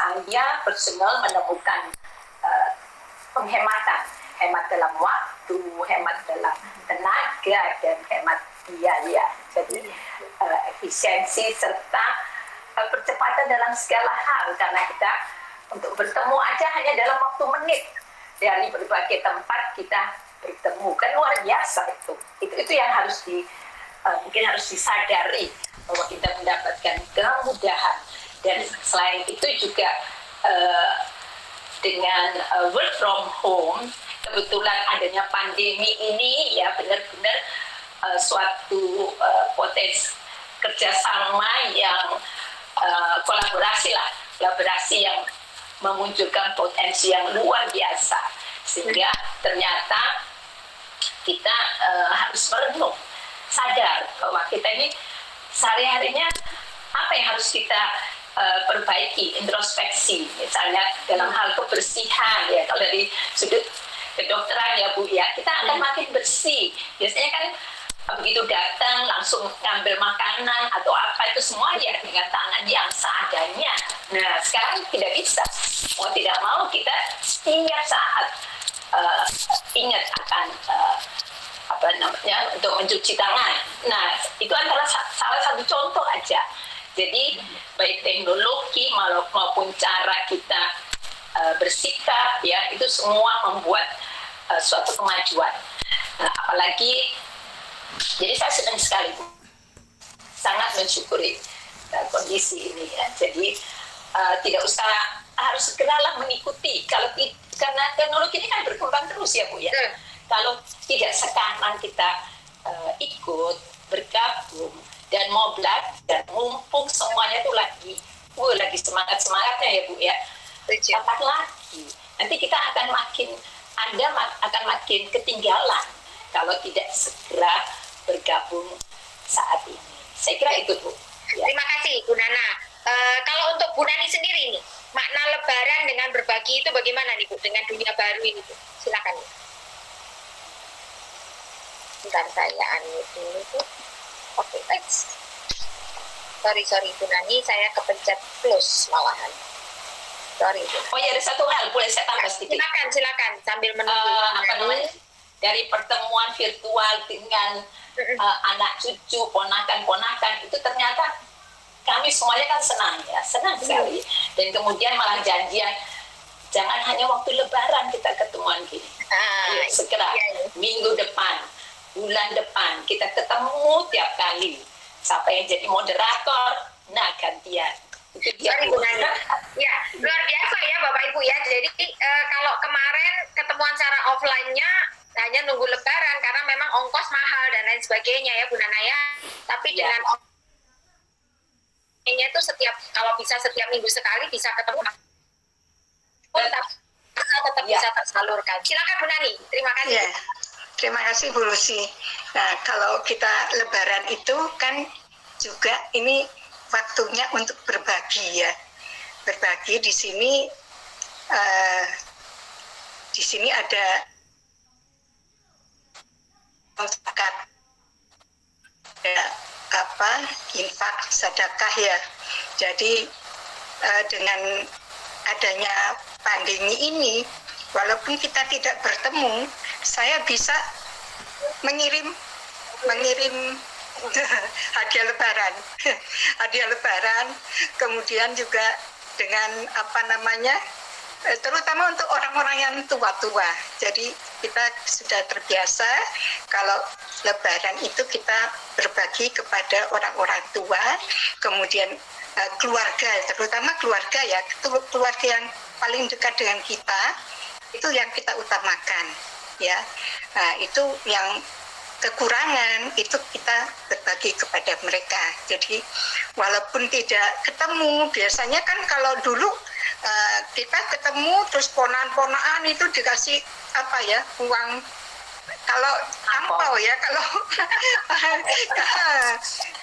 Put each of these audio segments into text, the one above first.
saya personal menemukan penghematan, hemat dalam waktu, hemat dalam tenaga, dan hemat biaya. Jadi efisiensi serta percepatan dalam segala hal, karena kita untuk bertemu aja hanya dalam waktu menit dari berbagai tempat kita bertemu, kan luar biasa itu yang harus mungkin harus disadari bahwa kita mendapatkan kemudahan. Dan selain itu juga dengan work from home, kebetulan adanya pandemi ini ya benar-benar suatu potensi kerjasama yang kolaborasi yang memunculkan potensi yang luar biasa, sehingga ternyata kita harus merenung, sadar bahwa kita ini sehari-harinya apa yang harus kita perbaiki, introspeksi, misalnya dalam hal kebersihan ya, kalau dari sudut kedokteran ya Bu ya, kita akan makin bersih. Biasanya kan begitu datang langsung ngambil makanan atau apa itu semua ya dengan tangan yang seadanya. Nah sekarang tidak bisa, mau tidak mau kita setiap saat ingat akan untuk mencuci tangan. Nah itu adalah salah satu contoh aja. Jadi baik teknologi maupun cara kita bersikap ya, itu semua membuat suatu kemajuan. Nah, apalagi jadi saya senang sekali, sangat mensyukuri kondisi ini ya. Jadi tidak usah harus segeralah mengikuti, karena teknologi ini kan berkembang terus ya Bu ya. Kalau tidak sekarang kita ikut bergabung dan mau belajar, mumpung semuanya itu lagi semangatnya ya Bu ya, kapan lagi nanti kita Anda akan makin ketinggalan kalau tidak segera bergabung saat ini. Saya kira itu Bu ya. Terima kasih Bu Nana. Kalau untuk Bu Nani sendiri nih, makna Lebaran dengan berbagi itu bagaimana nih Bu dengan dunia baru ini Bu? Silakan. Bentar saya unmute dulu Bu. Oke, baik. Sorry Bu Nani, saya kepencet close malahan. Sorry Bu. Oh ya, ada satu hal boleh saya tambah sedikit. Silakan sambil menunggu. Dari pertemuan virtual dengan anak cucu, ponakan-ponakan itu ternyata kami semuanya kan senang sekali. Dan kemudian malah janjian jangan hanya waktu Lebaran kita ketemuan gini. Segera minggu depan, bulan depan kita ketemu tiap kali. Siapa yang jadi moderator, nah gantian. Itu dia. Ya, luar biasa ya Bapak Ibu ya. Jadi kalau kemarin ketemuan secara offline-nya hanya nunggu Lebaran karena memang ongkos mahal dan lain sebagainya ya Bu Nana ya. Tapi dengan online-nya itu kalau bisa setiap minggu sekali bisa ketemu. Tetap bisa tersalurkan. Silakan Bu Nani. Terima kasih. Ya. Terima kasih Bu Lucy. Nah, kalau kita Lebaran itu kan juga ini waktunya untuk berbagi ya. Berbagi di sini ada zakat, infak, sedekah ya. Jadi dengan adanya pandemi ini, walaupun kita tidak bertemu, saya bisa mengirim hadiah lebaran, kemudian juga dengan terutama untuk orang-orang yang tua-tua. Jadi kita sudah terbiasa kalau Lebaran itu kita berbagi kepada orang-orang tua, kemudian keluarga, terutama keluarga ya, keluarga yang paling dekat dengan kita, itu yang kita utamakan ya. Nah, itu yang kekurangan itu kita berbagi kepada mereka. Jadi walaupun tidak ketemu, biasanya kan kalau dulu kita ketemu terus ponan-ponan itu dikasih uang, kalau ampau ya, kalau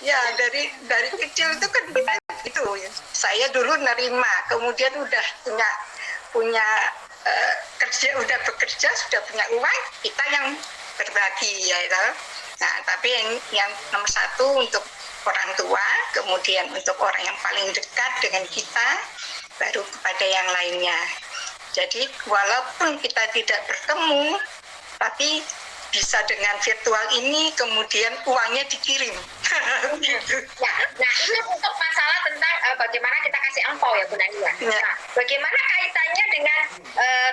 ya dari kecil itu kan kita itu saya dulu nerima, kemudian udah punya kerja, udah bekerja, sudah punya uang, kita yang berbagi ya itu. Nah, tapi yang nomor satu untuk orang tua, kemudian untuk orang yang paling dekat dengan kita, baru kepada yang lainnya. Jadi walaupun kita tidak bertemu, tapi bisa dengan virtual ini kemudian uangnya dikirim. Gitu. Nah ini untuk masalah tentang bagaimana kita kasih angpau ya Bu Nadia. Ya. Nah, bagaimana kaitannya dengan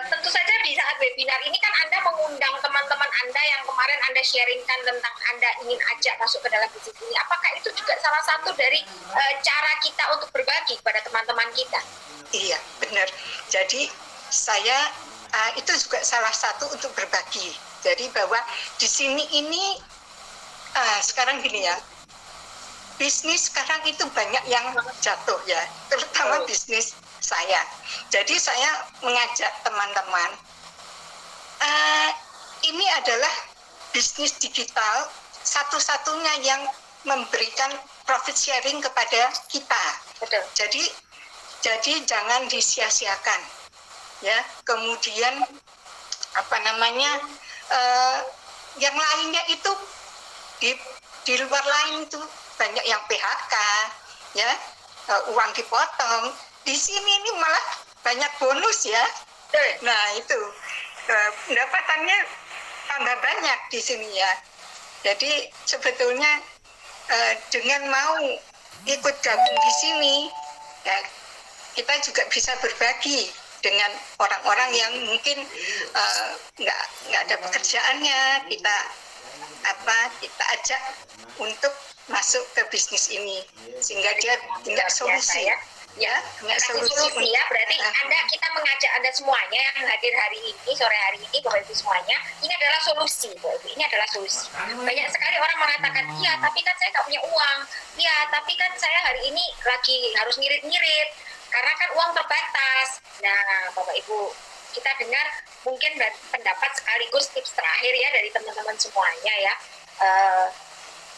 tentu saja di saat webinar ini kan Anda mengundang teman-teman Anda yang kemarin Anda sharingkan tentang Anda ingin ajak masuk ke dalam bisnis ini. Apakah itu juga salah satu dari cara kita untuk berbagi kepada teman-teman kita? Iya, benar. Jadi saya itu juga salah satu untuk berbagi. Jadi bahwa di sini ini sekarang gini ya, bisnis sekarang itu banyak yang jatuh ya, terutama bisnis saya. Jadi saya mengajak teman-teman, ini adalah bisnis digital satu-satunya yang memberikan profit sharing kepada kita. Betul. Jadi jangan disia-siakan, ya. Kemudian yang lainnya itu di luar lain itu banyak yang PHK, ya, uang dipotong. Di sini ini malah banyak bonus ya. Nah itu pendapatannya tambah banyak di sini ya. Jadi sebetulnya dengan mau ikut gabung di sini, ya, kita juga bisa berbagi dengan orang-orang yang mungkin nggak ada pekerjaannya. Kita ajak untuk masuk ke bisnis ini sehingga dia punya solusi ya punya solusi ya. Berarti kita mengajak Anda semuanya yang hadir hari ini, sore hari ini, Bapak Ibu semuanya, ini adalah solusi, Bapak Ibu. Ini adalah solusi. Banyak sekali orang mengatakan, iya tapi kan saya nggak punya uang, iya tapi kan saya hari ini lagi harus ngirit-ngirit karena kan uang terbatas. Nah Bapak Ibu, kita dengar mungkin pendapat sekaligus tips terakhir ya dari teman-teman semuanya ya.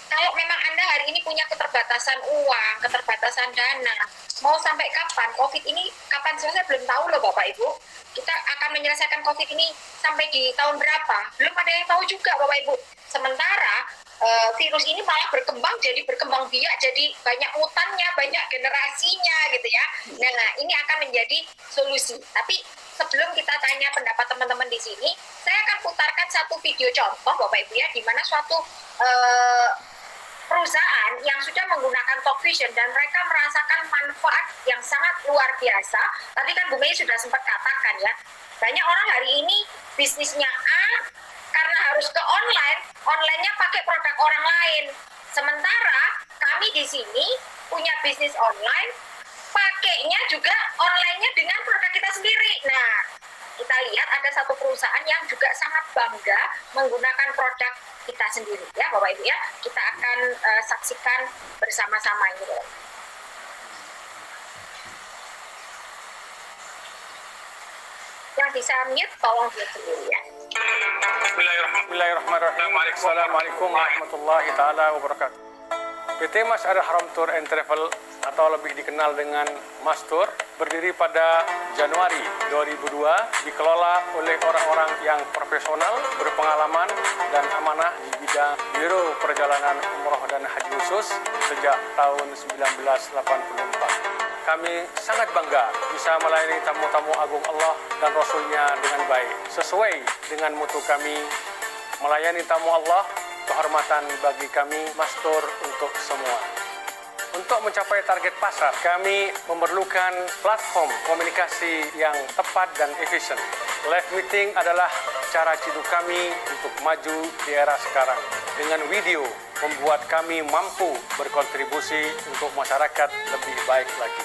Kalau memang Anda hari ini punya keterbatasan uang, keterbatasan dana, mau sampai kapan? COVID ini kapan selesai belum tahu loh Bapak Ibu. Kita akan menyelesaikan COVID ini sampai di tahun berapa? Belum ada yang tahu juga Bapak Ibu. Sementara virus ini malah berkembang biak, jadi banyak mutannya, banyak generasinya gitu ya. Nah, ini akan menjadi solusi. Tapi sebelum kita tanya pendapat teman-teman di sini, saya akan putarkan satu video contoh Bapak Ibu ya, di mana suatu perusahaan yang sudah menggunakan Talkvision dan mereka merasakan manfaat yang sangat luar biasa. Tadi kan Bu Mei sudah sempat katakan ya, banyak orang hari ini bisnisnya A, karena harus ke online-nya pakai produk orang lain. Sementara kami di sini punya bisnis online, pakainya juga online-nya dengan produk kita sendiri. Nah, kita lihat ada satu perusahaan yang juga sangat bangga menggunakan produk kita sendiri ya Bapak Ibu ya. Kita akan saksikan bersama-sama ini. Yang bisa mute tolong mute dulu ya. Bismillahirrahmanirrahim. Assalamualaikum warahmatullahi taala wabarakatuh. PT Mas Arya Haram Tour and Travel atau lebih dikenal dengan Mas Tour berdiri pada Januari 2002, dikelola oleh orang-orang yang profesional, berpengalaman dan amanah di bidang Biro Perjalanan Umroh dan Haji Khusus sejak tahun 1984. Kami sangat bangga bisa melayani tamu-tamu agung Allah dan Rasul-Nya dengan baik, sesuai dengan mutu kami, melayani tamu Allah, kehormatan bagi kami, Mastur untuk semua. Untuk mencapai target pasar, kami memerlukan platform komunikasi yang tepat dan efisien. Live meeting adalah cara jitu kami untuk maju di era sekarang. Dengan video, membuat kami mampu berkontribusi untuk masyarakat lebih baik lagi.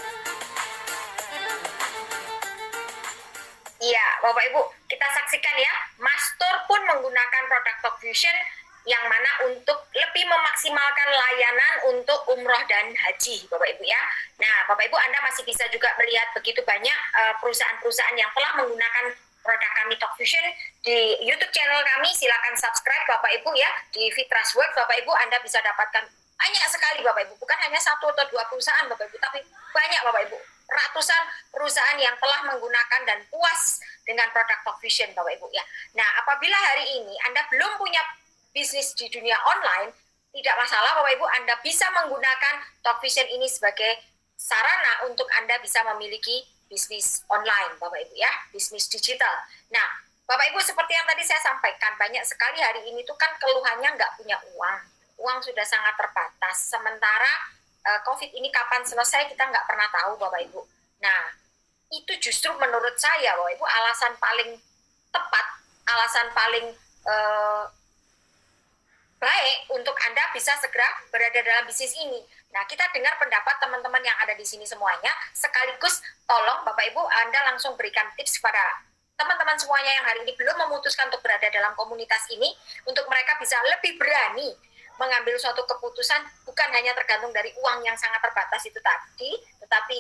Iya, Bapak Ibu, kita saksikan ya, Mastur pun menggunakan produk Talkvision yang mana untuk lebih memaksimalkan layanan untuk umroh dan haji, Bapak Ibu ya. Nah, Bapak Ibu, Anda masih bisa juga melihat begitu banyak perusahaan-perusahaan yang telah menggunakan produk kami Talkvision di YouTube channel kami. Silakan subscribe Bapak Ibu ya, di Fitras Work Bapak Ibu Anda bisa dapatkan banyak sekali Bapak Ibu, bukan hanya 1 atau 2 perusahaan Bapak Ibu, tapi banyak Bapak Ibu, ratusan perusahaan yang telah menggunakan dan puas dengan produk Talkvision Bapak Ibu ya. Nah, apabila hari ini Anda belum punya bisnis di dunia online, tidak masalah Bapak Ibu, Anda bisa menggunakan Talkvision ini sebagai sarana untuk Anda bisa memiliki bisnis online, Bapak Ibu ya, bisnis digital. Nah, Bapak Ibu seperti yang tadi saya sampaikan, banyak sekali hari ini tuh kan keluhannya nggak punya uang. Uang sudah sangat terbatas. Sementara COVID ini kapan selesai kita nggak pernah tahu, Bapak Ibu. Nah, itu justru menurut saya, Bapak Ibu, alasan paling tepat, alasan paling baik untuk Anda bisa segera berada dalam bisnis ini. Nah, kita dengar pendapat teman-teman yang ada di sini semuanya, sekaligus tolong Bapak Ibu Anda langsung berikan tips kepada teman-teman semuanya yang hari ini belum memutuskan untuk berada dalam komunitas ini, untuk mereka bisa lebih berani mengambil suatu keputusan, bukan hanya tergantung dari uang yang sangat terbatas itu tadi, tetapi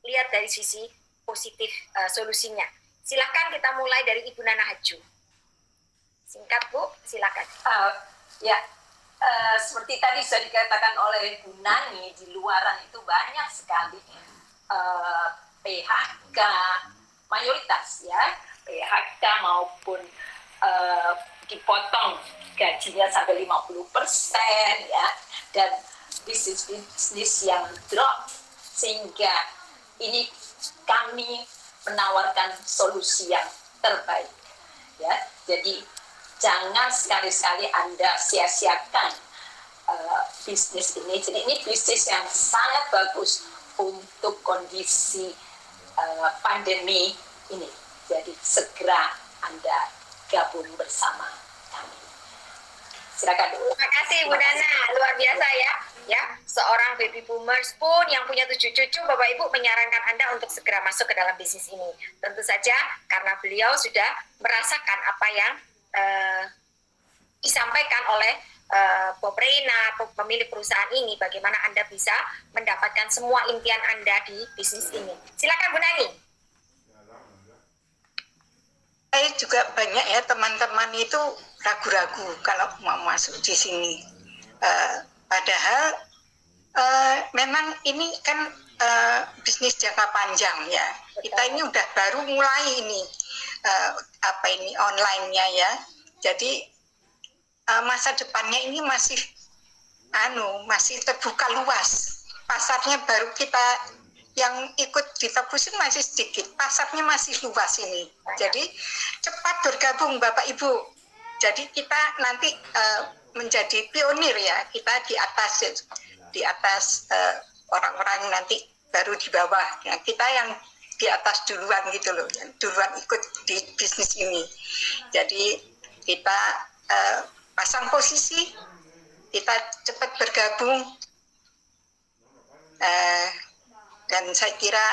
lihat dari sisi positif solusinya. Silakan kita mulai dari Ibu Nana Haju. Singkat Bu, silakan. Seperti tadi sudah dikatakan oleh Bu Nani, di luaran itu banyak sekali PHK, mayoritas ya, PHK maupun dipotong gajinya sampai 50% ya, dan bisnis-bisnis yang drop, sehingga ini kami menawarkan solusi yang terbaik ya. Jadi jangan sekali-sekali Anda sia-siakan bisnis ini. Jadi ini bisnis yang sangat bagus untuk kondisi pandemi ini. Jadi segera Anda gabung bersama kami. Silakan. Terima kasih Bu Nana, luar biasa ya. Ya, seorang baby boomers pun yang punya 7 cucu, Bapak Ibu menyarankan Anda untuk segera masuk ke dalam bisnis ini. Tentu saja karena beliau sudah merasakan apa yang disampaikan oleh Bob Reina, pemilik perusahaan ini, bagaimana Anda bisa mendapatkan semua impian Anda di bisnis ini. Silakan Bu Nani. Saya juga banyak ya teman-teman itu ragu-ragu kalau mau masuk di sini. Padahal memang ini kan bisnis jangka panjang ya. Kita ini udah baru mulai ini online-nya ya. Jadi masa depannya ini masih terbuka luas. Pasarnya baru kita yang ikut di Tebusin masih sedikit. Pasarnya masih luas ini. Jadi cepat bergabung Bapak Ibu. Jadi kita nanti menjadi pionir ya, kita di atas orang-orang nanti baru di bawah. Nah, kita yang di atas duluan gitu loh, yang duluan ikut di bisnis ini. Jadi kita pasang posisi, kita cepat bergabung, dan saya kira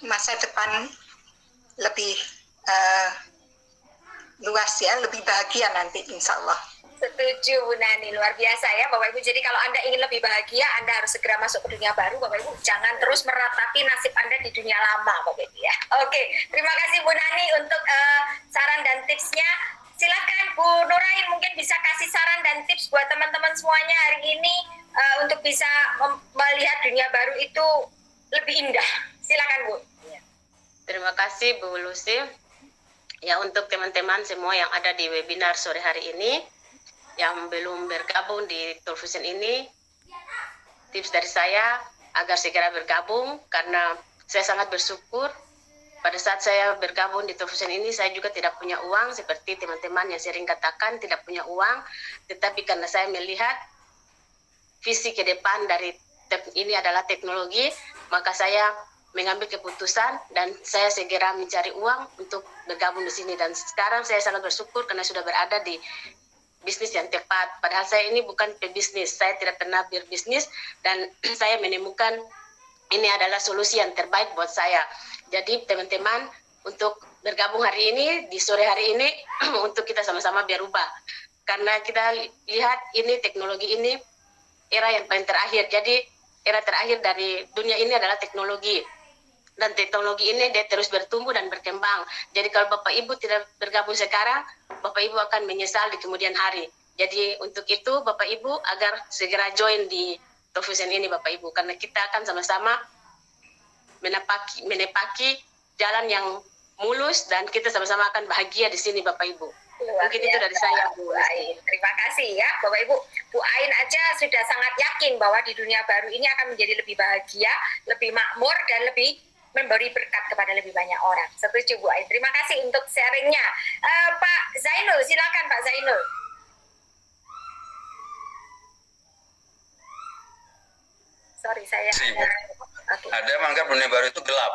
masa depan lebih luas ya, lebih bahagia nanti insya Allah. Setuju Bu Nani, luar biasa ya Bapak Ibu. Jadi kalau Anda ingin lebih bahagia, Anda harus segera masuk ke dunia baru Bapak Ibu. Jangan terus meratapi nasib Anda di dunia lama Bapak Ibu ya. Oke, terima kasih Bu Nani untuk saran dan tipsnya. Silakan Bu Nurain mungkin bisa kasih saran dan tips buat teman-teman semuanya hari ini untuk bisa melihat dunia baru itu lebih indah. Silakan Bu. Terima kasih Bu Lucy. Ya, untuk teman-teman semua yang ada di webinar sore hari ini, yang belum bergabung di Talkfusion ini, tips dari saya agar segera bergabung, karena saya sangat bersyukur pada saat saya bergabung di Talkfusion ini, saya juga tidak punya uang, seperti teman-teman yang sering katakan tidak punya uang, tetapi karena saya melihat visi ke depan dari ini adalah teknologi, maka saya mengambil keputusan dan saya segera mencari uang untuk bergabung di sini. Dan sekarang saya sangat bersyukur karena sudah berada di bisnis yang tepat. Padahal saya ini bukan pebisnis, saya tidak pernah berbisnis, dan saya menemukan ini adalah solusi yang terbaik buat saya. Jadi teman-teman, untuk bergabung hari ini, di sore hari ini, untuk kita sama-sama berubah. Karena kita lihat ini teknologi ini era yang paling terakhir. Jadi era terakhir dari dunia ini adalah teknologi. Dan teknologi ini dia terus bertumbuh dan berkembang. Jadi kalau Bapak Ibu tidak bergabung sekarang, Bapak Ibu akan menyesal di kemudian hari. Jadi untuk itu Bapak Ibu agar segera join di Talkfusion ini Bapak Ibu. Karena kita akan sama-sama menepaki jalan yang mulus dan kita sama-sama akan bahagia di sini Bapak Ibu. Mungkin itu dari saya Bu. Terima kasih ya Bapak Ibu. Bu Ain aja sudah sangat yakin bahwa di dunia baru ini akan menjadi lebih bahagia, lebih makmur dan lebih memberi berkat kepada lebih banyak orang. Setuju Bu Ai. Terima kasih untuk sharingnya. Pak Zainul, silakan Pak Zainul. Sorry, saya Oke. Ada menganggap dunia baru itu gelap.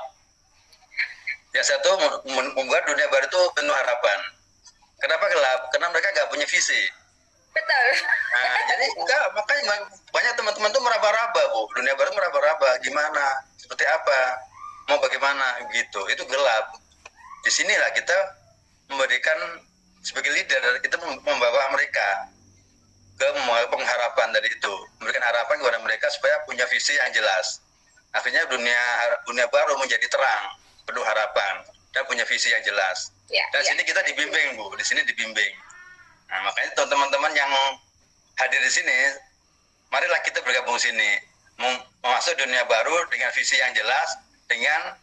Yang satu membuat dunia baru itu penuh harapan. Kenapa gelap? Karena mereka nggak punya visi. Betul. Nah, jadi makanya banyak teman-teman tuh meraba-raba, Bu. Dunia baru meraba-raba, gimana, seperti apa, mau bagaimana, gitu. Itu gelap. Disinilah kita memberikan sebagai leader, kita membawa mereka ke pengharapan tadi itu, memberikan harapan kepada mereka supaya punya visi yang jelas. Akhirnya dunia baru menjadi terang, penuh harapan, dan punya visi yang jelas. Ya, dan ya. sini kita dibimbing, Bu. Di sini dibimbing. Nah, makanya teman-teman yang hadir di sini, marilah kita bergabung sini, masuk dunia baru dengan visi yang jelas, dengan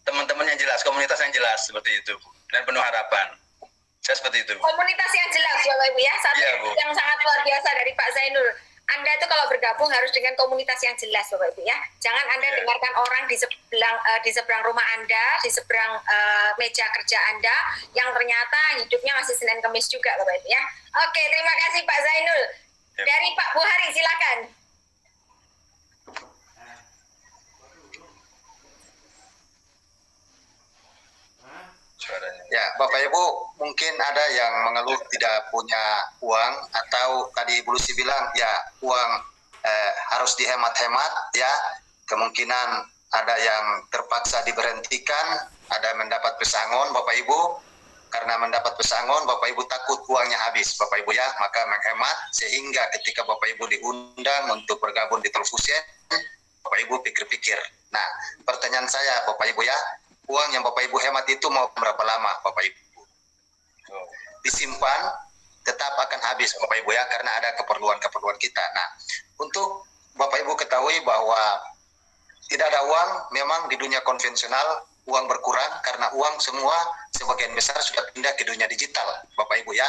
teman-teman yang jelas, komunitas yang jelas seperti itu, dan penuh harapan. Saya seperti itu. Komunitas yang jelas, Bapak Ibu ya. Satu yang sangat luar biasa dari Pak Zainul. Anda itu kalau bergabung harus dengan komunitas yang jelas, Bapak Ibu ya. Jangan Anda dengarkan orang di seberang rumah Anda, di seberang meja kerja Anda, yang ternyata hidupnya masih Senin Kemis juga, Bapak Ibu ya. Oke, terima kasih Pak Zainul. Dari Pak Buhari, silakan. Ya, Bapak Ibu, mungkin ada yang mengeluh tidak punya uang, atau tadi Bu Lucy bilang ya uang harus dihemat-hemat ya. Kemungkinan ada yang terpaksa diberhentikan, ada mendapat pesangon Bapak Ibu. Karena mendapat pesangon, Bapak Ibu takut uangnya habis Bapak Ibu ya, maka menghemat sehingga ketika Bapak Ibu diundang untuk bergabung di Telfusen, Bapak Ibu pikir-pikir. Nah, pertanyaan saya Bapak Ibu ya, uang yang Bapak Ibu hemat itu mau berapa lama Bapak Ibu? Disimpan, tetap akan habis Bapak Ibu ya, karena ada keperluan-keperluan kita. Nah, untuk Bapak Ibu ketahui bahwa tidak ada uang, memang di dunia konvensional uang berkurang karena uang semua sebagian besar sudah pindah ke dunia digital Bapak Ibu ya.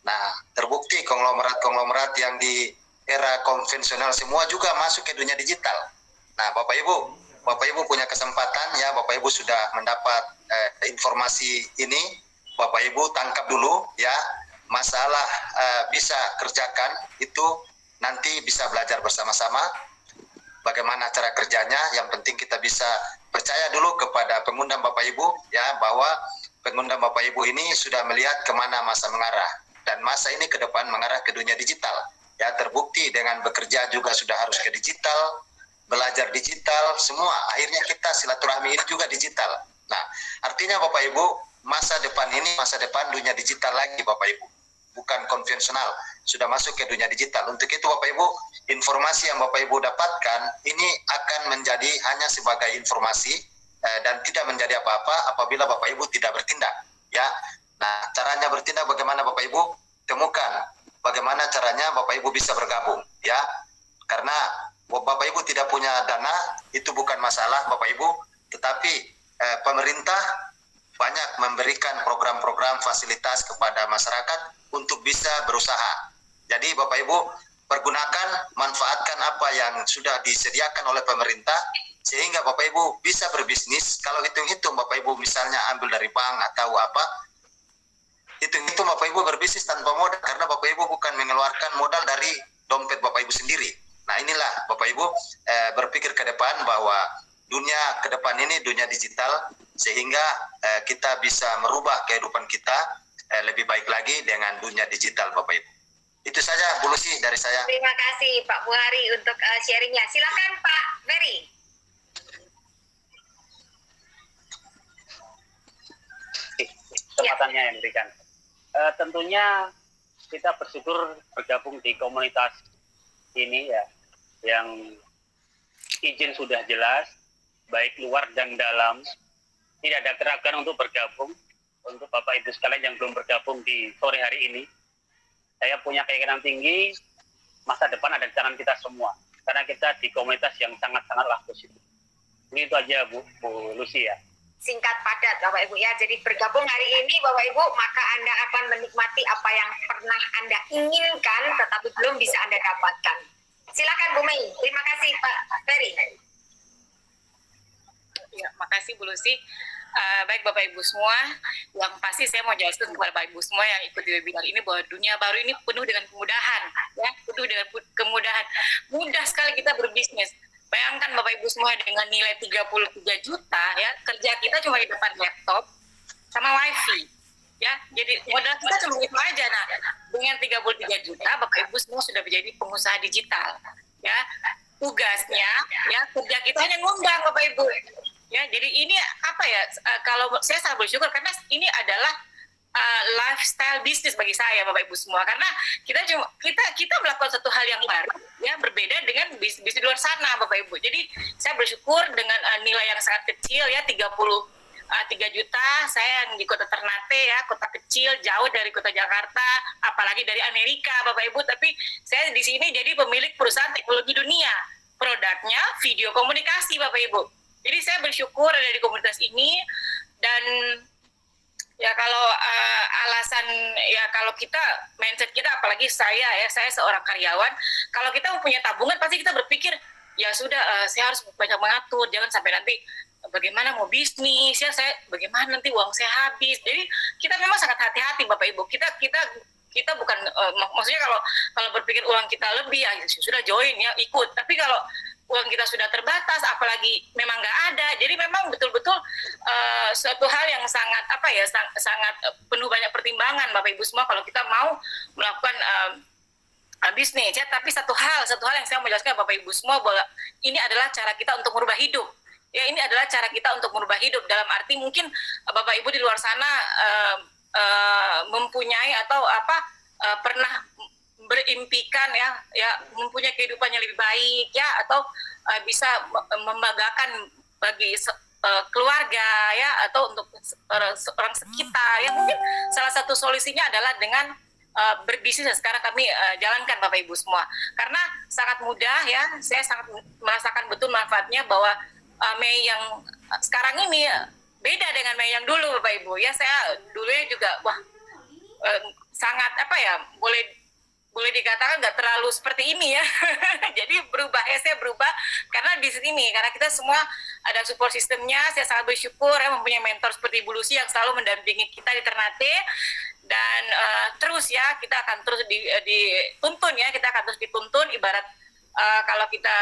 Nah, terbukti konglomerat yang di era konvensional semua juga masuk ke dunia digital. Nah, Bapak Ibu punya kesempatan ya, Bapak Ibu sudah mendapat informasi ini, Bapak Ibu tangkap dulu ya, masalah bisa kerjakan itu nanti bisa belajar bersama-sama bagaimana cara kerjanya. Yang penting kita bisa percaya dulu kepada pengundang Bapak Ibu ya, bahwa pengundang Bapak Ibu ini sudah melihat kemana masa mengarah, dan masa ini ke depan mengarah ke dunia digital ya, terbukti dengan bekerja juga sudah harus ke digital, belajar digital, semua akhirnya kita silaturahmi ini juga digital. Nah, artinya Bapak Ibu, masa depan ini masa depan dunia digital lagi Bapak Ibu, bukan konvensional, sudah masuk ke dunia digital. Untuk itu Bapak Ibu, informasi yang Bapak Ibu dapatkan ini akan menjadi hanya sebagai informasi dan tidak menjadi apa-apa apabila Bapak Ibu tidak bertindak ya. Nah, caranya bertindak bagaimana Bapak Ibu? Temukan bagaimana caranya Bapak Ibu bisa bergabung ya. Karena Bapak Ibu tidak punya dana, itu bukan masalah Bapak Ibu, tetapi pemerintah banyak memberikan program-program fasilitas kepada masyarakat untuk bisa berusaha. Jadi Bapak Ibu pergunakan, manfaatkan apa yang sudah disediakan oleh pemerintah sehingga Bapak Ibu bisa berbisnis. Kalau hitung-hitung Bapak Ibu misalnya ambil dari bank atau apa, hitung-hitung Bapak Ibu berbisnis tanpa modal, karena Bapak Ibu bukan mengeluarkan modal dari dompet Bapak Ibu sendiri. Nah, inilah Bapak Ibu berpikir ke depan bahwa dunia ke depan ini dunia digital, sehingga kita bisa merubah kehidupan kita lebih baik lagi dengan dunia digital Bapak Ibu. Itu saja Bu Lucy dari saya. Terima kasih Pak Buhari untuk sharingnya. Silakan Pak Ferry. Kesempatannya yang diberikan. Tentunya kita bersyukur bergabung di komunitas ini ya, yang izin sudah jelas, baik luar dan dalam. Tidak ada keraguan untuk bergabung. Untuk Bapak Ibu sekalian yang belum bergabung di sore hari ini, saya punya keyakinan tinggi masa depan ada di tangan kita semua, karena kita di komunitas yang sangat-sangatlah positif. Ini itu aja Bu Lucy ya. Singkat padat Bapak Ibu ya. Jadi bergabung hari ini Bapak Ibu, maka Anda akan menikmati apa yang pernah Anda inginkan tetapi belum bisa Anda dapatkan. Silakan Bu Mei. Terima kasih Pak Ferry. Ya, makasih Bu Lucy. Baik Bapak Ibu semua, yang pasti saya mau jelaskan kepada Bapak Ibu semua yang ikut di webinar ini bahwa dunia baru ini penuh dengan kemudahan, ya, penuh dengan kemudahan. Mudah sekali kita berbisnis. Bayangkan Bapak Ibu semua dengan nilai 33 juta, ya, kerja kita cuma di depan laptop sama wifi, ya. Jadi modal kita cuma itu aja. Nah, dengan 33 juta Bapak Ibu semua sudah menjadi pengusaha digital, ya. Tugasnya, ya, kerja kita hanya ngundang Bapak Ibu. Ya, jadi ini apa ya? Kalau saya sangat bersyukur karena ini adalah lifestyle bisnis bagi saya, Bapak Ibu semua. Karena kita melakukan satu hal yang baru, ya, berbeda dengan bisnis di luar sana, Bapak Ibu. Jadi saya bersyukur dengan nilai yang sangat kecil, ya, 3 juta. Saya yang di kota Ternate, ya, kota kecil, jauh dari kota Jakarta, apalagi dari Amerika, Bapak Ibu. Tapi saya di sini jadi pemilik perusahaan teknologi dunia. Produknya video komunikasi, Bapak Ibu. Jadi saya bersyukur ada di komunitas ini, dan ya kalau alasan, ya, kalau kita mindset kita, apalagi saya seorang karyawan, kalau kita mempunyai tabungan pasti kita berpikir ya sudah, saya harus banyak mengatur, jangan sampai nanti bagaimana mau bisnis, ya, saya bagaimana nanti uang saya habis. Jadi kita memang sangat hati-hati Bapak Ibu. Kita bukan maksudnya kalau berpikir uang kita lebih, ya sudah join, ya, ikut. Tapi kalau uang kita sudah terbatas, apalagi memang nggak ada, jadi memang betul-betul suatu hal yang sangat sangat penuh banyak pertimbangan Bapak Ibu semua kalau kita mau melakukan bisnis, ya. Tapi satu hal yang saya mau jelaskan Bapak Ibu semua bahwa ini adalah cara kita untuk merubah hidup. Ya, ini adalah cara kita untuk merubah hidup, dalam arti mungkin Bapak Ibu di luar sana mempunyai atau pernah berimpikan, ya, mempunyai kehidupan yang lebih baik, ya, atau bisa membanggakan bagi keluarga, ya, atau untuk orang sekitar, ya. Mungkin salah satu solusinya adalah dengan berbisnis yang sekarang kami jalankan Bapak Ibu semua, karena sangat mudah, ya. Saya sangat merasakan betul manfaatnya bahwa Mei yang sekarang ini beda dengan Mei yang dulu Bapak Ibu, ya. Saya dulunya juga sangat boleh dikatakan nggak terlalu seperti ini, ya. Jadi saya berubah karena di sini, karena kita semua ada support sistemnya. Saya sangat bersyukur, ya, mempunyai mentor seperti Bu Lucy yang selalu mendampingi kita di Ternate, dan terus, ya, kita akan terus dituntun, ya, kita akan terus dituntun. Ibarat kalau kita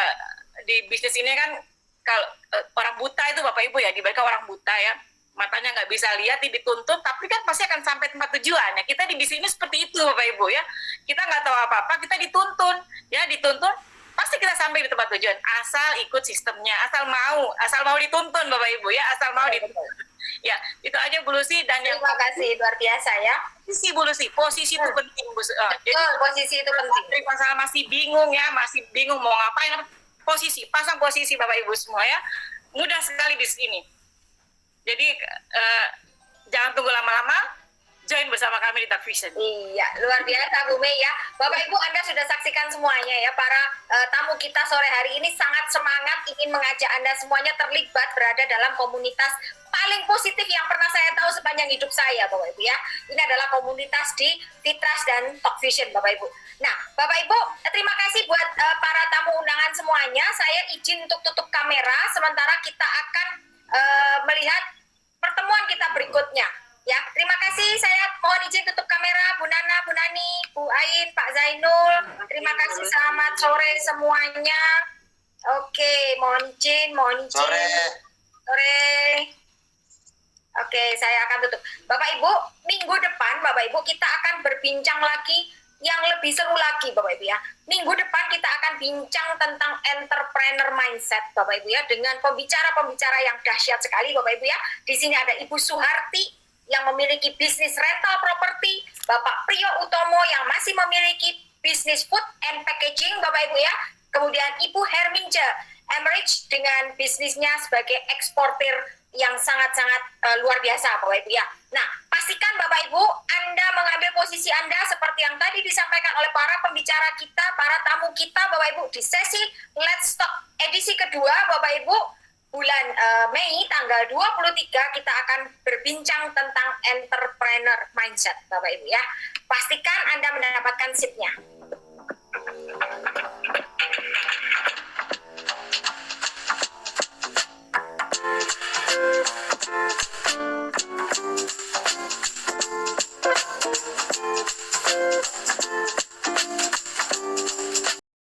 di bisnis ini kan, kalau orang buta itu Bapak Ibu, ya, dibandingkan orang buta, ya, matanya nggak bisa lihat, dituntun, tapi kan pasti akan sampai tempat tujuan, ya. Kita di bisnis seperti itu Bapak Ibu, ya. Kita nggak tahu apa-apa, kita dituntun, ya, pasti kita sampai di tempat tujuan, asal ikut sistemnya, asal mau dituntun Bapak Ibu, ya, asal mau dituntun. Ya, itu aja Bu Lucy. Dan terima kasih, luar biasa, ya. Posisi Bu Lucy, posisi itu penting, Bu. Jadi posisi itu penting. Masalah masih bingung mau ngapain, pasang posisi Bapak Ibu semua, ya. Mudah sekali di sini. Jadi jangan tunggu lama-lama, join bersama kami di Dark Vision. Iya, luar biasa Bu Mei, ya. Bapak Ibu, Anda sudah saksikan semuanya, ya. Para tamu kita sore hari ini sangat semangat ingin mengajak Anda semuanya terlibat berada dalam komunitas paling positif yang pernah saya tahu sepanjang hidup saya, Bapak Ibu, ya. Ini adalah komunitas di Fitras dan Talk Vision, Bapak Ibu. Nah, Bapak Ibu, terima kasih buat para tamu undangan semuanya. Saya izin untuk tutup kamera, sementara kita akan melihat pertemuan kita berikutnya, ya. Terima kasih, saya mohon izin tutup kamera. Bu Nana, Bu Nani, Bu Ain, Pak Zainul, terima kasih, selamat sore semuanya. Oke, mohon izin. Sore. Oke, saya akan tutup. Bapak Ibu, minggu depan Bapak Ibu kita akan berbincang lagi yang lebih seru lagi Bapak Ibu, ya. Minggu depan kita akan bincang tentang entrepreneur mindset Bapak Ibu, ya, dengan pembicara-pembicara yang dahsyat sekali Bapak Ibu, ya. Di sini ada Ibu Suharti yang memiliki bisnis rental properti, Bapak Priyo Utomo yang masih memiliki bisnis food and packaging Bapak Ibu, ya. Kemudian Ibu Herminja Emmerich dengan bisnisnya sebagai eksportir yang sangat-sangat luar biasa Bapak Ibu, ya. Nah, pastikan Bapak Ibu Anda mengambil posisi Anda seperti yang tadi disampaikan oleh para pembicara kita, para tamu kita Bapak Ibu di sesi Let's Talk edisi kedua Bapak Ibu, bulan Mei tanggal 23 kita akan berbincang tentang entrepreneur mindset Bapak Ibu, ya. Pastikan Anda mendapatkan seatnya. Thank